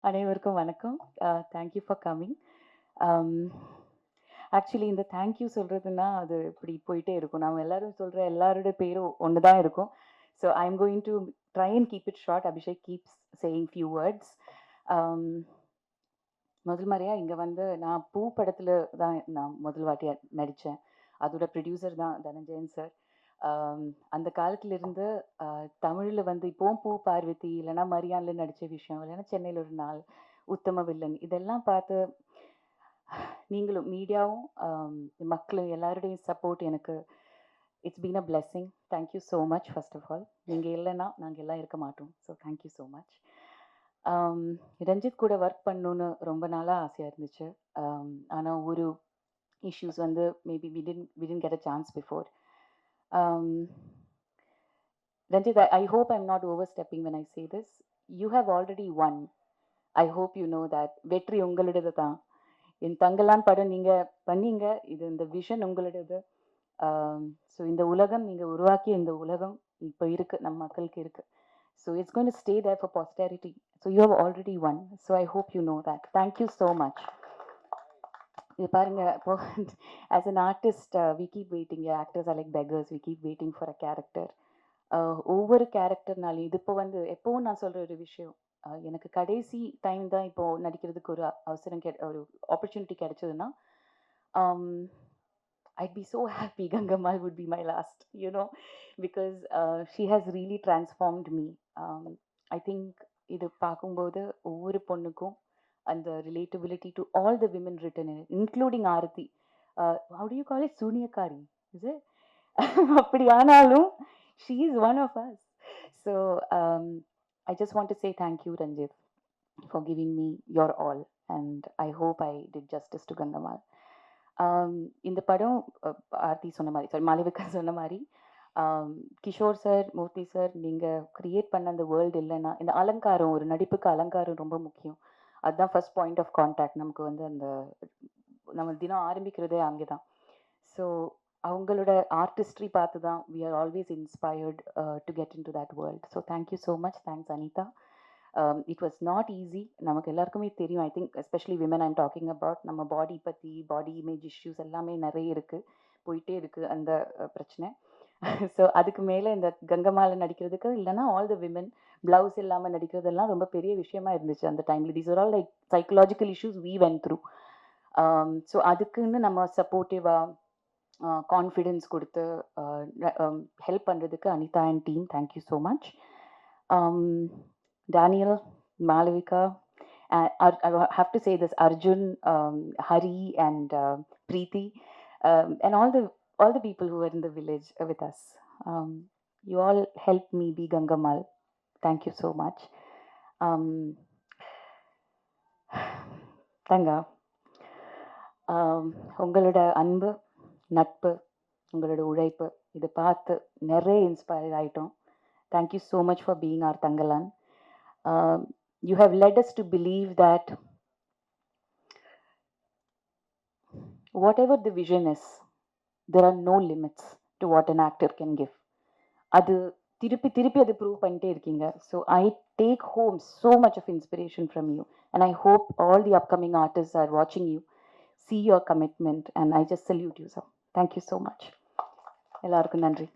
அனைவருக்கும் வணக்கம். Thank you for coming. Actually இந்த தேங்க் யூ சொல்றதுன்னா, அது இப்படி போயிட்டே இருக்கும். நாம எல்லாரும் சொல்ற எல்லாருடைய பேரும் ஒண்ணு தான் இருக்கும். So I am going to try and keep it short. Abhishek keeps saying few words. முதல் முறையா இங்க வந்து நான் பூ படத்துல தான் நான் முதல் வாட்டியா நடிச்சேன். அதோட ப்ரொடியூசர் தான் தனஞ்சயன் சார். அந்த காலத்துல இருந்து தமிழ்ல வந்து இப்போவும் பூ பார்வதி இல்லைன்னா மரியான்ல நடிச்ச விஷயம் இல்லைன்னா சென்னையில் ஒரு நாள் உத்தம வில்லன் இதெல்லாம் பார்த்து நீங்களும் மீடியாவும் மக்களும் எல்லாருடைய சப்போர்ட் எனக்கு it's been a blessing. Thank you so much. First of all நீங்கள் இல்லைன்னா நாங்கள் எல்லாம் இருக்க மாட்டோம். So thank you so much. Ranjith கூட ஒர்க் பண்ணணுன்னு ரொம்ப நாளாக ஆசையாக இருந்துச்சு. ஆனால் ஒரு issues வந்து maybe we didn't get a chance before. Ranjit, I hope I'm not overstepping when I say this. You have already won. I hope you know that. வெற்றி உங்களுடையது தான். என் தங்கலான் படம் நீங்க பண்ணீங்க. இது இந்த விஷன் உங்களுடையது. ஸோ இந்த உலகம் நீங்க உருவாக்கிய இந்த உலகம் இப்போ இருக்கு, நம்ம மக்களுக்கு இருக்கு. So it's going to stay there for posterity. So you have already one. So I hope you know that. Thank you so much. இது பாருங்க, இப்போ as an artist we keep waiting. Actors are like beggars. We keep waiting for a character. ஒவ்வொரு கேரக்டர்னாலையும் இது இப்போ வந்து எப்போவும் நான் சொல்கிற ஒரு விஷயம், எனக்கு கடைசி டைம் தான் இப்போது நடிக்கிறதுக்கு ஒரு அவசரம் ஒரு ஆப்பர்ச்சுனிட்டி கிடைச்சதுன்னா, I'd be so happy Gangamal would be my last, you know, because she has really transformed me. I think இது பார்க்கும்போது ஒவ்வொரு பொண்ணுக்கும் அந்த relatability to all the women written in it, including Aarati. How do you call it? Sunyakari, is it? அப்படி ஆனாலும் she is one of us. So I just want to say thank you, Ranjit, for giving me your all, and I hope I did justice to Gangamal. இந்த படம் ஆர்த்தி சொன்ன மாதிரி, sorry Malavika சொன்ன மாதிரி, Kishore sir, மூர்த்தி sir, நீங்கள் create பண்ண அந்த world இல்லைன்னா இந்த அலங்காரம், ஒரு நடிப்புக்கு அலங்காரம் ரொம்ப முக்கியம். அதுதான் ஃபர்ஸ்ட் பாயிண்ட் ஆஃப் கான்டாக்ட் நமக்கு வந்து அந்த நம்ம தினம் ஆரம்பிக்கிறதே அங்கே தான். ஸோ அவங்களோட ஆர்டிஸ்ட்ரி பார்த்து தான் we are always inspired to get into that world. So thank you so much. Thanks Anitha. It was not easy. நமக்கு எல்லாருக்குமே தெரியும். I think especially women I'm talking about. நம்ம பாடி பற்றி, பாடி இமேஜ் இஷ்யூஸ் எல்லாமே நிறைய இருக்குது, போயிட்டே இருக்குது அந்த பிரச்சனை. ஸோ அதுக்கு மேலே இந்த கங்கமாலை நடிக்கிறதுக்கு இல்லைன்னா ஆல் த விமன் ப்ளவுஸ் இல்லாமல் நடிக்கிறதெல்லாம் ரொம்ப பெரிய விஷயமா இருந்துச்சு அந்த டைமில். These are all like psychological issues we went through. So அதுக்குன்னு நம்ம சப்போர்ட்டிவாக கான்ஃபிடென்ஸ் கொடுத்து ஹெல்ப் பண்ணுறதுக்கு Anitha and team, thank you so much. Daniel, Malavika, I have to say this, Arjun, Hari and Preeti, and all the people who were in the village with us. You all helped me be Gangamal. Thank you so much. Tanga, உங்களோட அன்பு, நட்பு, உங்களோட உழைப்பு இதை பார்த்து நிறைய inspire ஆகிட்டோம். Thank you so much for being our Thangalaan. You have led us to believe that whatever the vision is, there are no limits to what an actor can give. அது திருப்பி திருப்பி அது ப்ரூவ் பண்ணிட்டே இருக்கீங்க. So I take home so much of inspiration from you, and I hope all the upcoming artists are watching you, see your commitment, and I just salute you, sir. Thank you so much. எல்லாருக்கும் நன்றி.